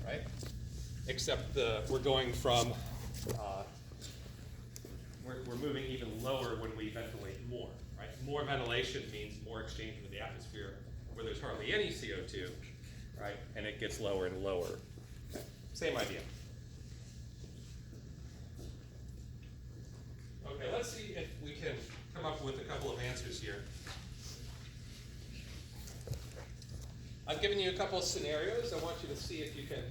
right? Except we're going from, we're moving even lower when we ventilate more, right? More ventilation means more exchange with the atmosphere where there's hardly any CO2, right? And it gets lower and lower. Okay. Same idea. Okay, let's see if we can come up with a couple of answers here. I've given you a couple of scenarios. I want you to see if you can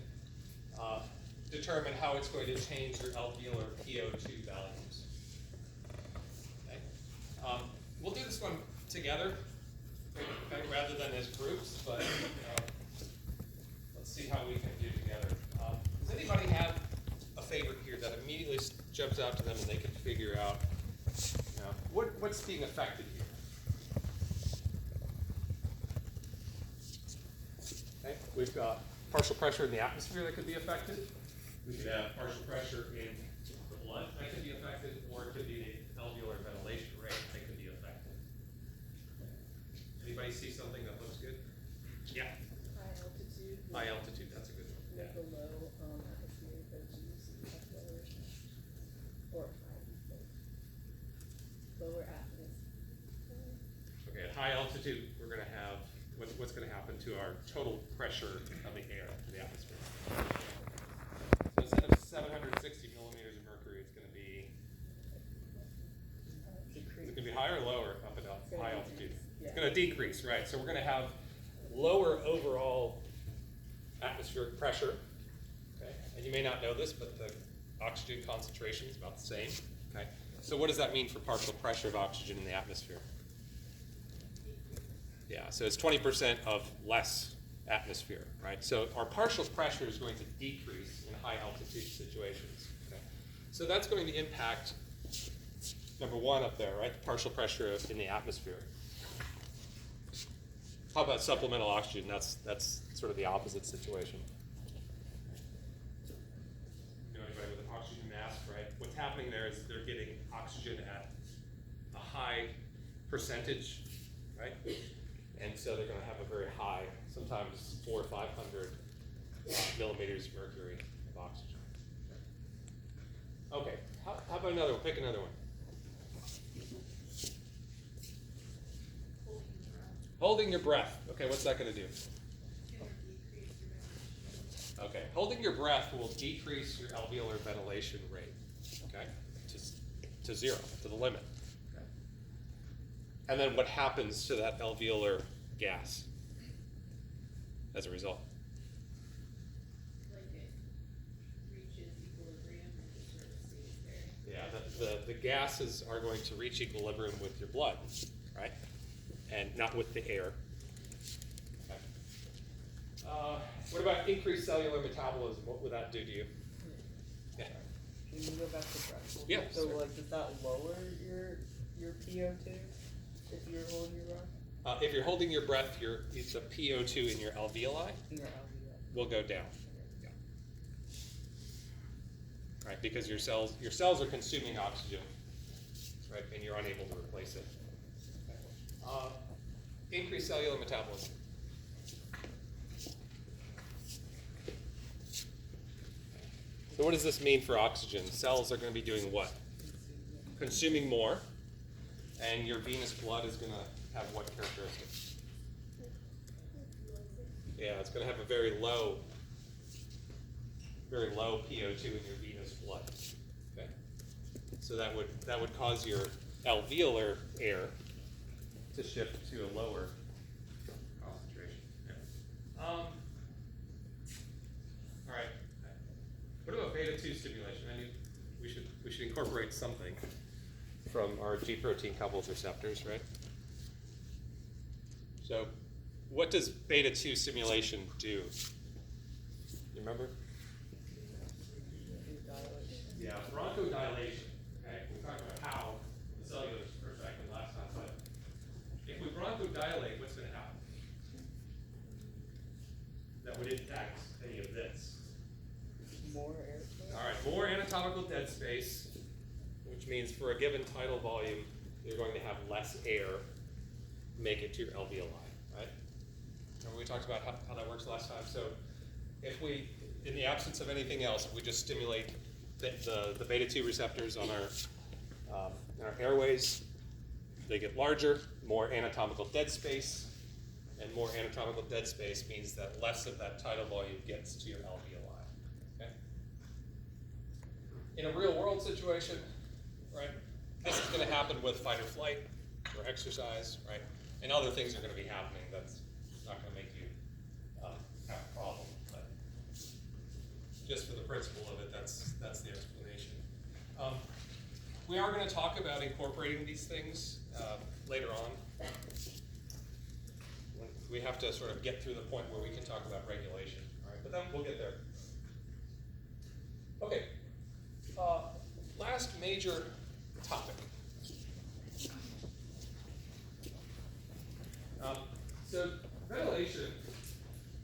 determine how it's going to change your alveolar PO2 values. Okay. We'll do this one together, okay, rather than as groups, but let's see how we can do together. Does anybody have a favorite here that immediately jumps out to them and they can figure out what's being affected here? Okay. We've got partial pressure in the atmosphere that could be affected. We could have partial pressure in the blood that could be affected, or it could be the alveolar ventilation rate that could be affected. Anybody see something that looks good? Yeah. High altitude. High altitude, that's a good one. Yeah. With the low atmospheric pressures, or high, lower atmosphere. Okay, at high altitude, we're going to have what's going to happen to our total pressure of the air in the atmosphere. So instead of 760 millimeters of mercury, it's going to be higher or lower up at high altitude? Yeah. It's going to decrease, right? So we're going to have lower overall atmospheric pressure. Okay, and you may not know this, but the oxygen concentration is about the same. Okay, so what does that mean for partial pressure of oxygen in the atmosphere? Yeah, so it's 20% of less atmosphere, right? So our partial pressure is going to decrease in high altitude situations. Okay? So that's going to impact number one up there, right? The partial pressure in the atmosphere. How about supplemental oxygen? That's sort of the opposite situation. You know, anybody with an oxygen mask, right? What's happening there is they're getting oxygen at a high percentage, right? And so they're going to have a very high, sometimes 400 or 500 millimeters of mercury of oxygen. Okay, how about another one? Pick another one. Holding your breath. Okay, what's that going to do? Okay, holding your breath will decrease your alveolar ventilation rate, okay, to zero, to the limit. Okay. And then what happens to that alveolar gas as a result? Like it reaches equilibrium and just sort of stays there. Yeah, the gases are going to reach equilibrium with your blood, right? And not with the air. Okay. What about increased cellular metabolism? What would that do to you? Yeah. Can you go back to breath? Yeah, So sure. like, does that lower your PO2 if you're holding your breath? If you're holding your breath, the PO2 in your alveoli In your alveoli. will go down. Yeah. Right, because your cells are consuming oxygen, right, and you're unable to replace it. Increased cellular metabolism. So what does this mean for oxygen? Cells are going to be doing what? Consuming more, and your venous blood is going to have what characteristics? Yeah, it's going to have a very low PO2 in your venous blood. Okay, so that would cause your alveolar air to shift to a lower concentration. All right. What about beta 2 stimulation? I mean, we should incorporate something from our G protein coupled receptors, right? So, what does beta 2 stimulation do? You remember? Yeah, bronchodilation. Okay, we talked about how from the cellular perspective last time, but if we bronchodilate, what's going to happen? That would impact any of this. More airflow? All right, more anatomical dead space, which means for a given tidal volume, you're going to have less air make it to your alveoli, right? Remember we talked about how that works last time. So if we in the absence of anything else, if we just stimulate the beta 2 receptors on our airways, they get larger, more anatomical dead space, and more anatomical dead space means that less of that tidal volume gets to your alveoli. Okay? In a real world situation, right, this is going to happen with fight or flight or exercise, right? And other things are going to be happening that's not going to make you have a problem. But just for the principle of it, that's the explanation. We are going to talk about incorporating these things later on. We have to sort of get through the point where we can talk about regulation, all right? But then we'll get there. Okay. Last major topic. So ventilation,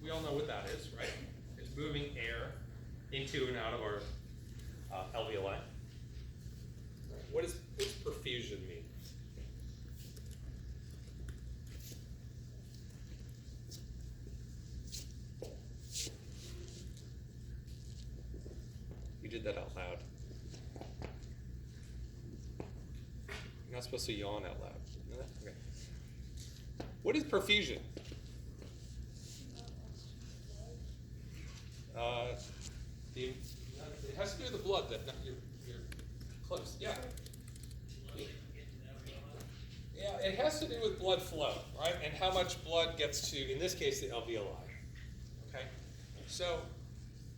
we all know what that is, right? It's moving air into and out of our alveoli. What does perfusion mean? You did that out loud. You're not supposed to yawn out loud. You know that? Okay. What is perfusion? It has to do with the blood. You're close. Yeah. Yeah, it has to do with blood flow, right? And how much blood gets to, in this case, the alveoli. Okay. So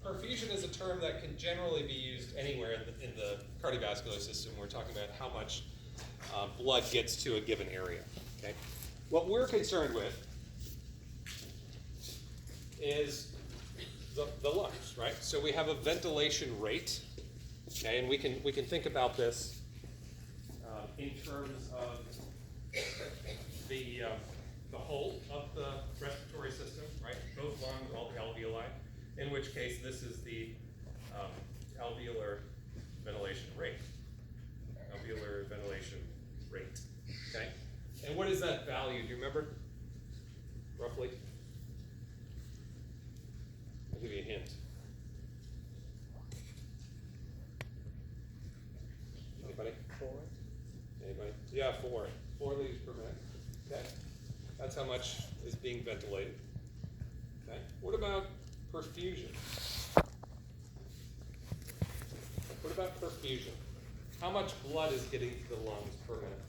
perfusion is a term that can generally be used anywhere in the cardiovascular system. We're talking about how much blood gets to a given area. Okay. What we're concerned with is the lungs, right? So we have a ventilation rate, okay, and we can think about this in terms of the whole of the respiratory system, right? Both lungs, all the alveoli. In which case, this is the alveolar ventilation rate. Alveolar ventilation rate. Okay. And what is that value? Do you remember? Roughly? I'll give you a hint. Anybody? 4. Anybody? Yeah, 4. 4 liters per minute. Okay. That's how much is being ventilated. Okay. What about perfusion? What about perfusion? How much blood is getting to the lungs per minute?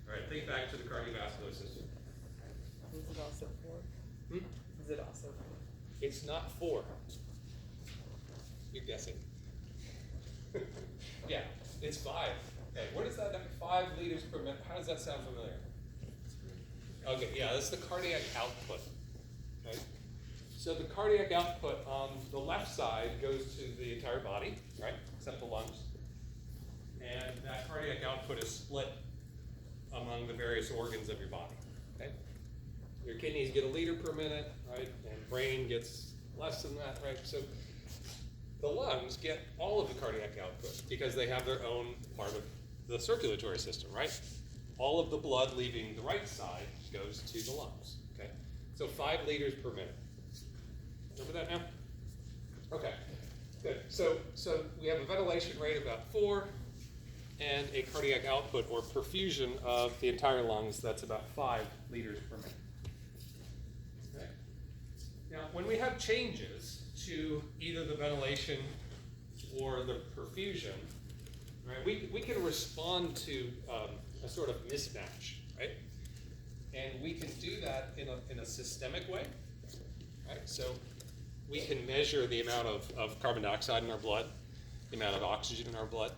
All right, think back to the cardiovascular system. Is it also 4? Is it also 4? It's not 4. You're guessing. Yeah, it's 5. Okay, what is that? 5 liters per minute. How does that sound familiar? Okay, yeah, that's the cardiac output. Okay, so the cardiac output on the left side goes to the entire body, right, except the lungs, and that cardiac output is split among the various organs of your body. Okay, your kidneys get 1 liter per minute, right, and brain gets less than that, right? So the lungs get all of the cardiac output because they have their own part of the circulatory system, right? All of the blood leaving the right side goes to the lungs, okay? So 5 liters per minute. Remember that now? Okay, good. So we have a ventilation rate of about 4 and a cardiac output or perfusion of the entire lungs that's about 5 liters per minute. Okay. Now, when we have changes to either the ventilation or the perfusion, right, we can respond to a sort of mismatch, right? And we can do that in a systemic way, right? So we can measure the amount of carbon dioxide in our blood, the amount of oxygen in our blood,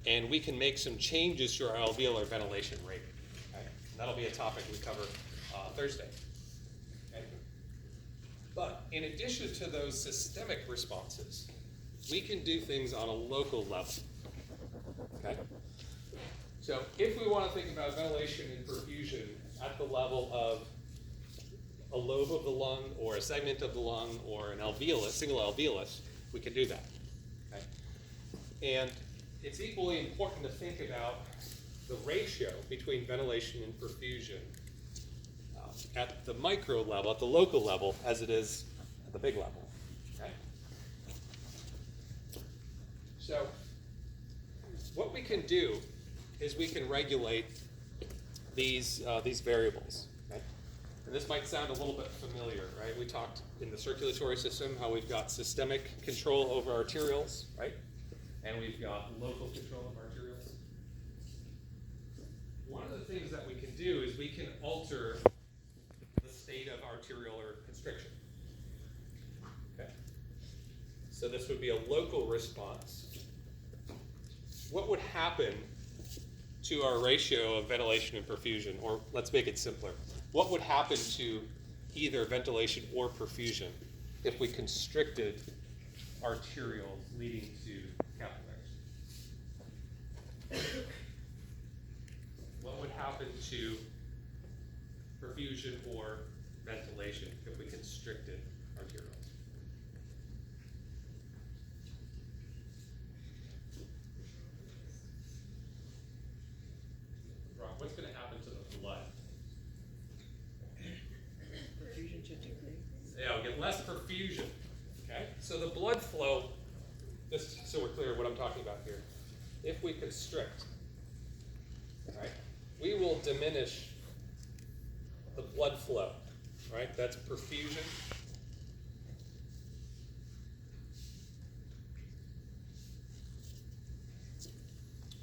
and we can make some changes to our alveolar ventilation rate. Okay? And that'll be a topic we cover Thursday. Okay? But in addition to those systemic responses, we can do things on a local level. Okay? So if we want to think about ventilation and perfusion at the level of a lobe of the lung or a segment of the lung or an alveolus, single alveolus, we can do that. Okay? And it's equally important to think about the ratio between ventilation and perfusion at the micro level, at the local level, as it is at the big level. Okay? So what we can do is we can regulate these variables. Okay? And this might sound a little bit familiar, right? We talked in the circulatory system how we've got systemic control over arterioles, right? And we've got local control of arterioles. One of the things that we can do is we can alter the state of arteriolar constriction. Okay? So this would be a local response. What would happen to our ratio of ventilation and perfusion? Or let's make it simpler. What would happen to either ventilation or perfusion if we constricted arterioles leading to capillaries? What would happen to perfusion or ventilation if we constricted arterioles? Rob, what's going to happen to the blood? Perfusion should decrease. Yeah, we'll get less perfusion. Okay? So the blood flow, just so we're clear what I'm talking about here, if we constrict, right, we will diminish the blood flow, right? That's perfusion.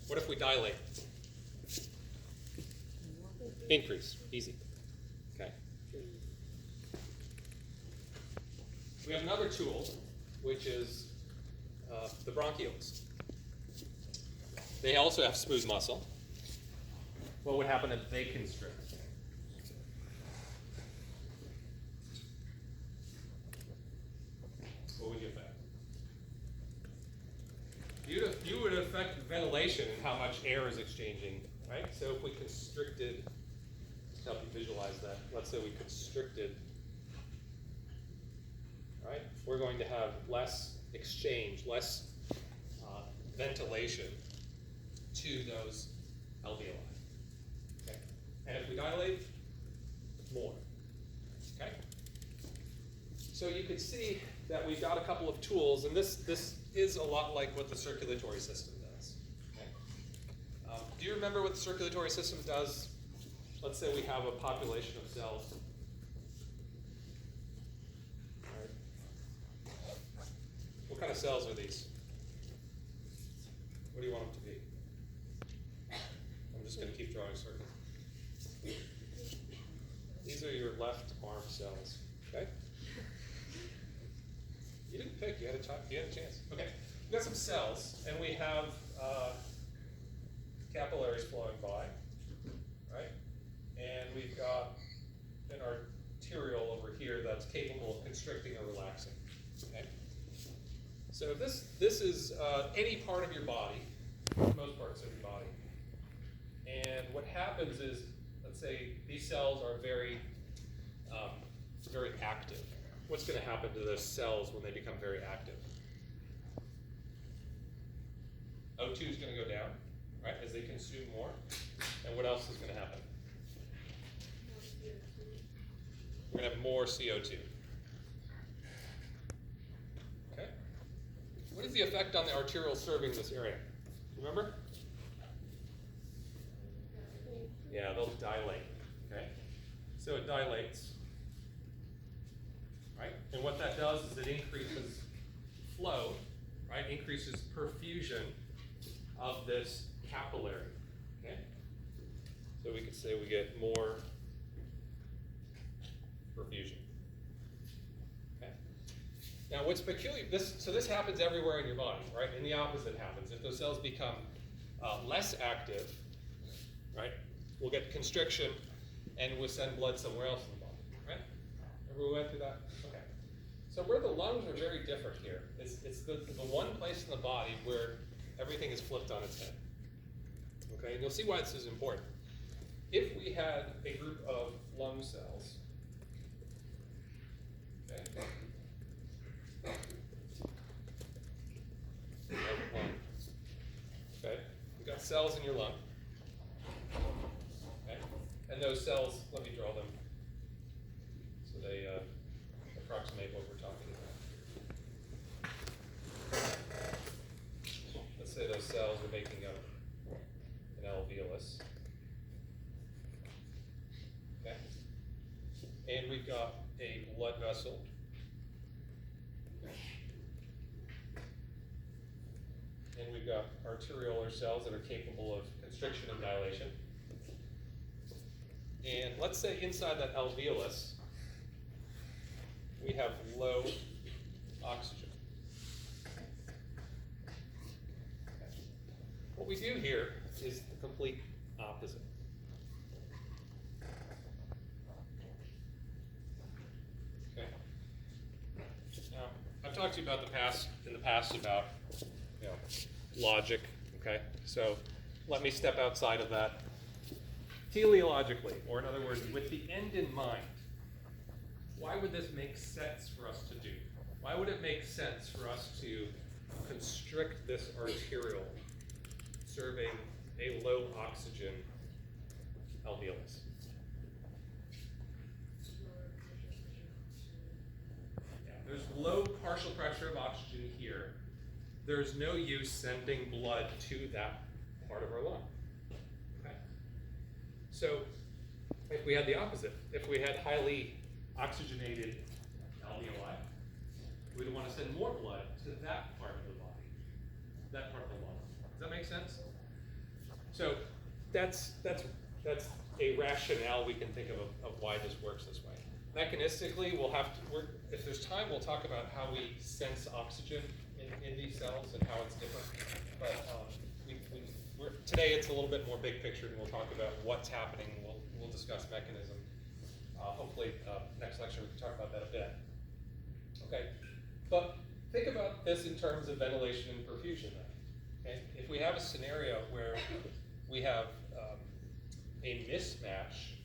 What if we dilate? Increase, easy. Okay. We have another tool, which is the bronchioles. They also have smooth muscle. What would happen if they constrict? What would you affect? You would affect ventilation and how much air is exchanging, right? So if we constricted, to help you visualize that, let's say we constricted, right? We're going to have less exchange, less ventilation to those alveoli. Okay? And if we dilate, more. Okay? So you can see that we've got a couple of tools, and this is a lot like what the circulatory system does. Okay? Do you remember what the circulatory system does? Let's say we have a population of cells. All right. What kind of cells are these? What do you want them to be? I'm just going to keep drawing circles. These are your left arm cells. Okay? You didn't pick. You had a chance. Okay. We've got some cells, and we have capillaries flowing by, right? And we've got an arteriole over here that's capable of constricting or relaxing. Okay. So this is any part of your body, most parts of your body. And what happens is, let's say these cells are very active. What's going to happen to those cells when they become very active? O2 is going to go down, right, as they consume more. And what else is going to happen? We're going to have more CO2. Okay? What is the effect on the arteriole serving this area? Remember? Yeah, they'll dilate. Okay? So it dilates. Right? And what that does is it increases flow, right? Increases perfusion of this capillary. Okay? So we could say we get more perfusion. Okay? Now what's peculiar, this happens everywhere in your body, right? And the opposite happens. If those cells become less active, right, we'll get constriction and we'll send blood somewhere else in the body, right? Remember we went through that? Okay. So where the lungs are very different here, it's the one place in the body where everything is flipped on its head. Okay, and you'll see why this is important. If we had a group of lung cells, okay, of lungs, cells in your lung. Okay? And those cells, let me draw them so they approximate what we're talking about. Let's say those cells are making up an alveolus. Okay? And we've got a blood vessel. And we've got arteriolar cells that are capable of constriction and dilation. And let's say inside that alveolus, we have low oxygen. What we do here is the complete opposite. Okay. Now, I've talked to you about in the past about, you know, logic. Okay. So let me step outside of that. Teleologically, or in other words, with the end in mind, why would this make sense for us to do? Why would it make sense for us to constrict this arteriole serving a low oxygen alveolus? Yeah, there's low partial pressure of oxygen here. There's no use sending blood to that part of our lung. Okay? So if we had the opposite, if we had highly oxygenated alveoli, we'd want to send more blood to that part of the body, that part of the lung. Does that make sense? So that's a rationale we can think of why this works this way. Mechanistically, if there's time, we'll talk about how we sense oxygen in these cells and how it's different. But today it's a little bit more big picture, and we'll talk about what's happening. We'll discuss mechanism. Hopefully, next lecture we can talk about that a bit. Okay, but think about this in terms of ventilation and perfusion then. Okay? If we have a scenario where we have a mismatch,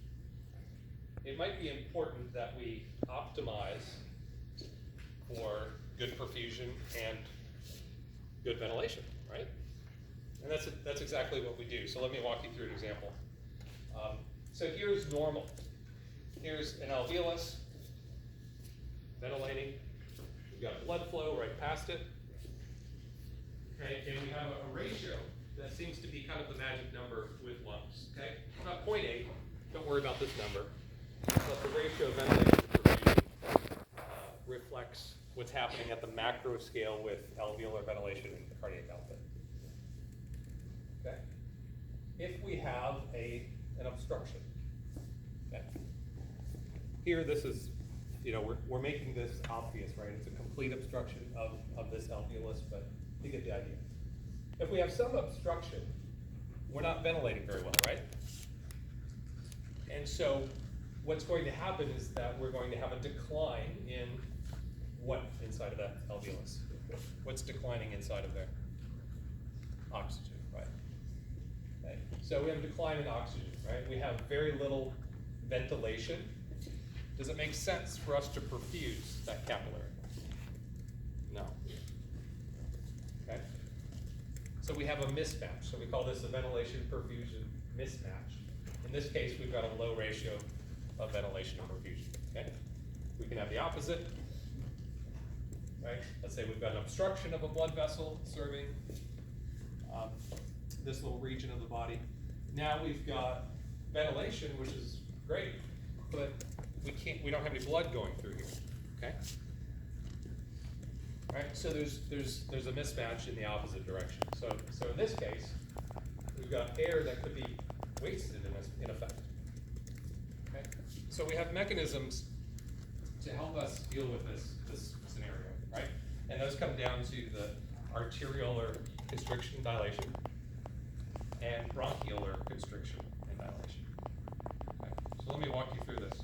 it might be important that we optimize for good perfusion and good ventilation, right? And that's exactly what we do. So let me walk you through an example. So here's normal. Here's an alveolus, ventilating. We've got blood flow right past it. Okay, and we have a ratio that seems to be kind of the magic number with lungs. Okay, not 0.8. Don't worry about this number. But the ratio of ventilation to perfusion reflects what's happening at the macro scale with alveolar ventilation in the cardiac output. Okay, if we have an obstruction. Okay. Here, this is, we're making this obvious, right? It's a complete obstruction of this alveolus, but you get the idea. If we have some obstruction, we're not ventilating very well, right? And so what's going to happen is that we're going to have a decline in what inside of that alveolus? What's declining inside of there? Oxygen, right? Okay. So we have a decline in oxygen, right? We have very little ventilation. Does it make sense for us to perfuse that capillary? No. Okay? So we have a mismatch. So we call this a ventilation perfusion mismatch. In this case, we've got a low ratio of ventilation and perfusion. Okay? We can have the opposite. Right? Let's say we've got an obstruction of a blood vessel serving this little region of the body. Now we've got ventilation, which is great, but we don't have any blood going through here. Okay? Right? So there's a mismatch in the opposite direction. So in this case, we've got air that could be wasted in effect. Okay? So we have mechanisms to help us deal with this scenario, right? And those come down to the arteriolar constriction and dilation and bronchiolar constriction and dilation. Okay? So let me walk you through this.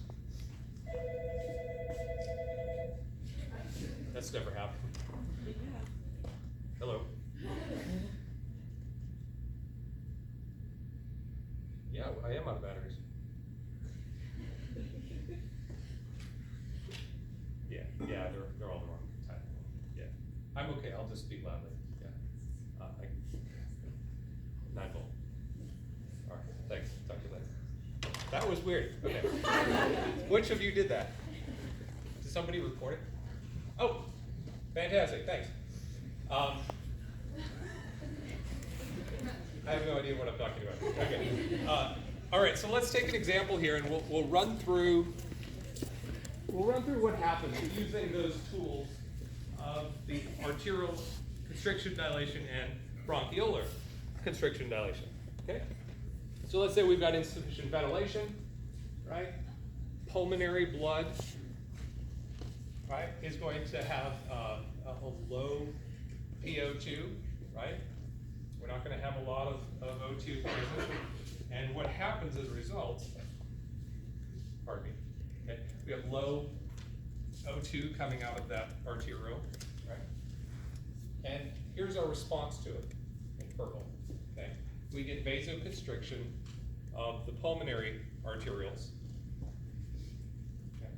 That's never happened. Hello. Yeah, I am out of batteries. Yeah, they're all the wrong type. Yeah, I'm okay. I'll just speak loudly. Yeah, 9 volt. That was weird. Okay. Which of you did that? Did somebody report it? Oh, fantastic. Thanks. I have no idea what I'm talking about. Okay. All right. So let's take an example here, and we'll run through. We'll run through what happens using those tools of the arterial constriction dilation and bronchiolar constriction dilation. Okay. So let's say we've got insufficient ventilation, right? Pulmonary blood, right, is going to have a low PO2, right? We're not going to have a lot of O2 present. And what happens as a result, pardon me, okay, we have low O2 coming out of that arteriole, right? And here's our response to it in purple, okay? We get vasoconstriction of the pulmonary arterioles, okay?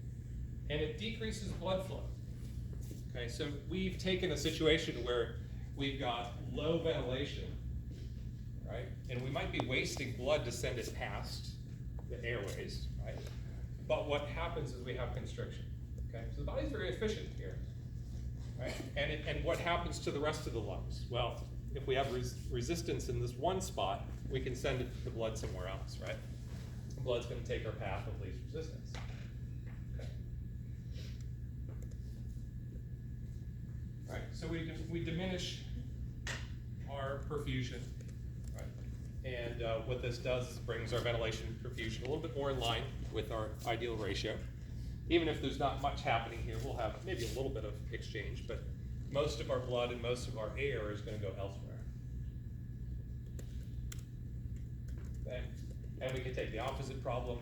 And it decreases blood flow. Okay, so we've taken a situation where we've got low ventilation, right? And we might be wasting blood to send it past the airways, right? But what happens is we have constriction, okay? So the body's very efficient here, right? And what happens to the rest of the lungs? Well, if we have resistance in this one spot, we can send the blood somewhere else, right? The blood's going to take our path of least resistance. Okay. All right, so we diminish our perfusion, right? And what this does is brings our ventilation perfusion a little bit more in line with our ideal ratio. Even if there's not much happening here, we'll have maybe a little bit of exchange, but most of our blood and most of our air is going to go elsewhere. Okay. And we can take the opposite problem.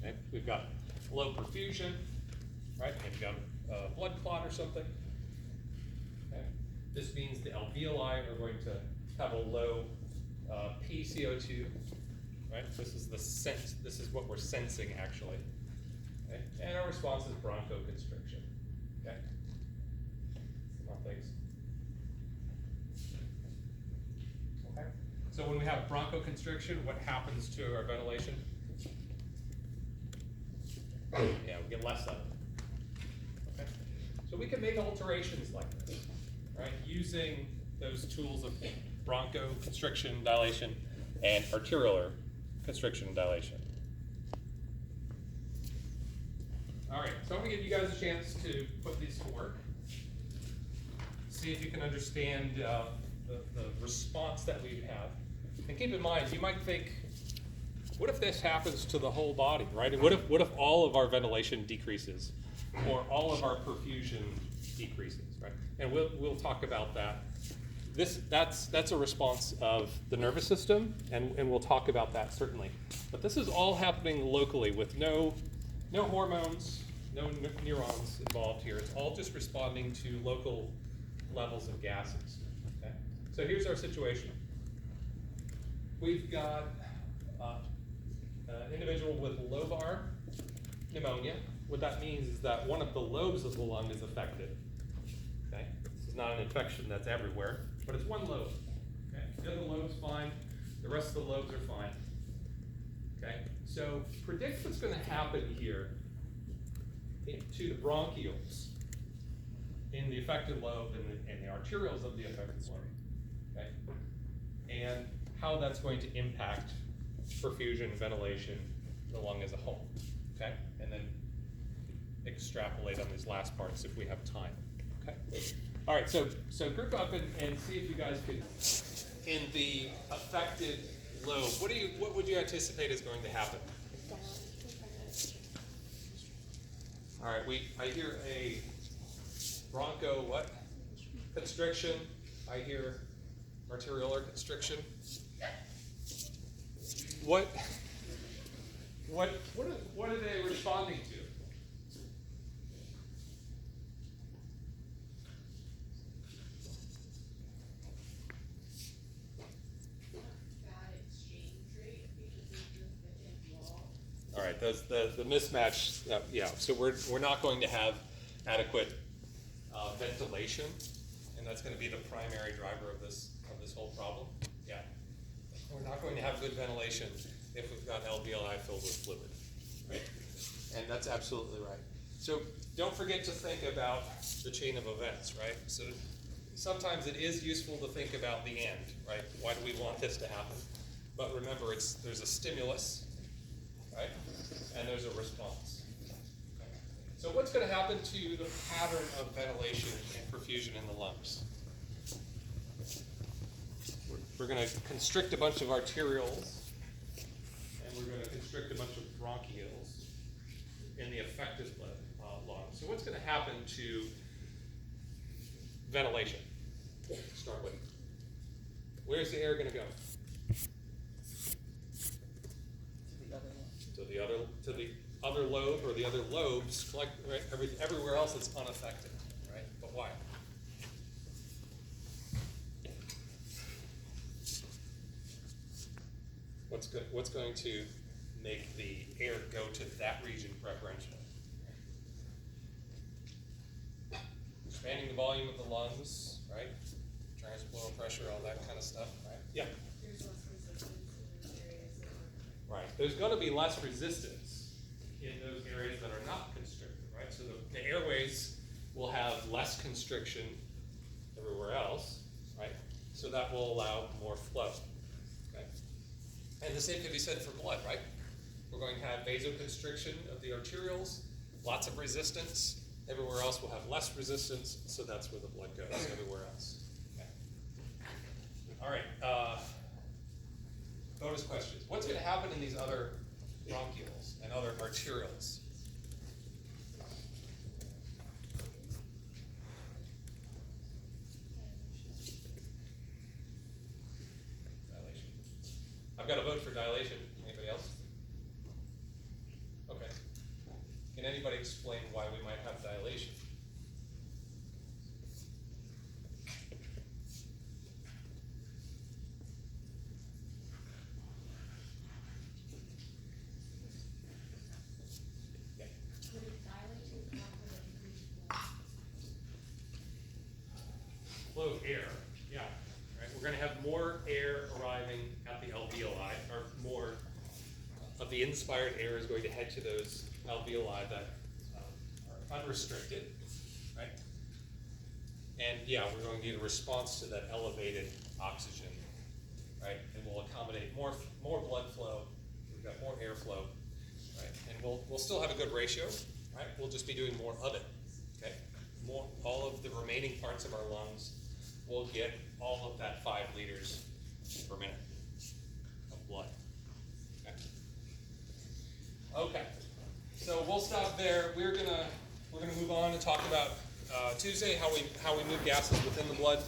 Okay. We've got low perfusion, right? Maybe got a blood clot or something. Okay. This means the alveoli are going to have a low PCO2, right? This is the sense. This is what we're sensing actually. Okay. And our response is bronchoconstriction. Okay. Some more things. Okay. So when we have bronchoconstriction, what happens to our ventilation? Yeah, we get less of it. Okay. So we can make alterations like this, right? Using those tools of bronchoconstriction dilation and arteriolar constriction dilation. All right, so I'm gonna give you guys a chance to put these to work. See if you can understand the response that we have. And keep in mind, you might think, what if this happens to the whole body, right? And what if all of our ventilation decreases, or all of our perfusion decreases, right? And we'll talk about that. That's a response of the nervous system, and we'll talk about that certainly. But this is all happening locally with no hormones, no neurons involved here. It's all just responding to local levels of gases. Okay? So here's our situation. We've got an individual with lobar pneumonia. What that means is that one of the lobes of the lung is affected. Okay? This is not an infection that's everywhere, but it's one lobe. Okay? The other lobe's fine. The rest of the lobes are fine. Okay? So predict what's going to happen here to the bronchioles in the affected lobe and the arterioles of the affected lobe. Okay? And how that's going to impact perfusion, ventilation, the lung as a whole. Okay? And then extrapolate on these last parts if we have time. Okay? All right, so group up and see if you guys could, in the affected lobe, what would you anticipate is going to happen? All right, I hear a broncho what? Constriction. I hear arteriolar constriction. What are they responding to? All right, the mismatch, yeah. So we're not going to have adequate ventilation, and that's going to be the primary driver of this whole problem. Yeah, we're not going to have good ventilation if we've got alveoli filled with fluid, right? And that's absolutely right. So don't forget to think about the chain of events, right? So sometimes it is useful to think about the end, right? Why do we want this to happen? But remember, there's a stimulus, right? And there's a response. Okay. So what's going to happen to the pattern of ventilation and perfusion in the lungs? We're going to constrict a bunch of arterioles, and we're going to constrict a bunch of bronchioles in the affected lungs. So what's going to happen to ventilation? To start with, where's the air going to go? To the other one. To the other lobe or the other lobes, like right, everywhere else it's unaffected, right? But why? What's going to make the air go to that region preferentially? Expanding the volume of the lungs, right? Transpleural pressure, all that kind of stuff, right? Yeah. There's less resistance in those areas that are. Right. There's going to be less resistance in those areas that are not constricted, right? So the airways will have less constriction everywhere else, right? So that will allow more flow. Okay. And the same can be said for blood, right? We're going to have vasoconstriction of the arterioles, lots of resistance. Everywhere else will have less resistance, so that's where the blood goes, everywhere else. Okay. All right. Bonus questions. What's going to happen in these other bronchioles and other arterioles? Dilation. I've got a vote for dilation. Anybody else? Okay. Can anybody explain why we might have dilation? Yeah. Would it dilate to confident increase flow? Flow of air, yeah. Right. We're going to have more air arriving at the alveoli, or more of the inspired air is going to head to those alveoli that are unrestricted, right? And yeah, we're going to need a response to that elevated oxygen, right? And we'll accommodate more blood flow. We've got more airflow, right? And we'll still have a good ratio, right? We'll just be doing more of it, okay? All of the remaining parts of our lungs will get all of that 5 liters per minute of blood. Okay, so we'll stop there. We're gonna move on and talk about Tuesday how we move gases within the blood.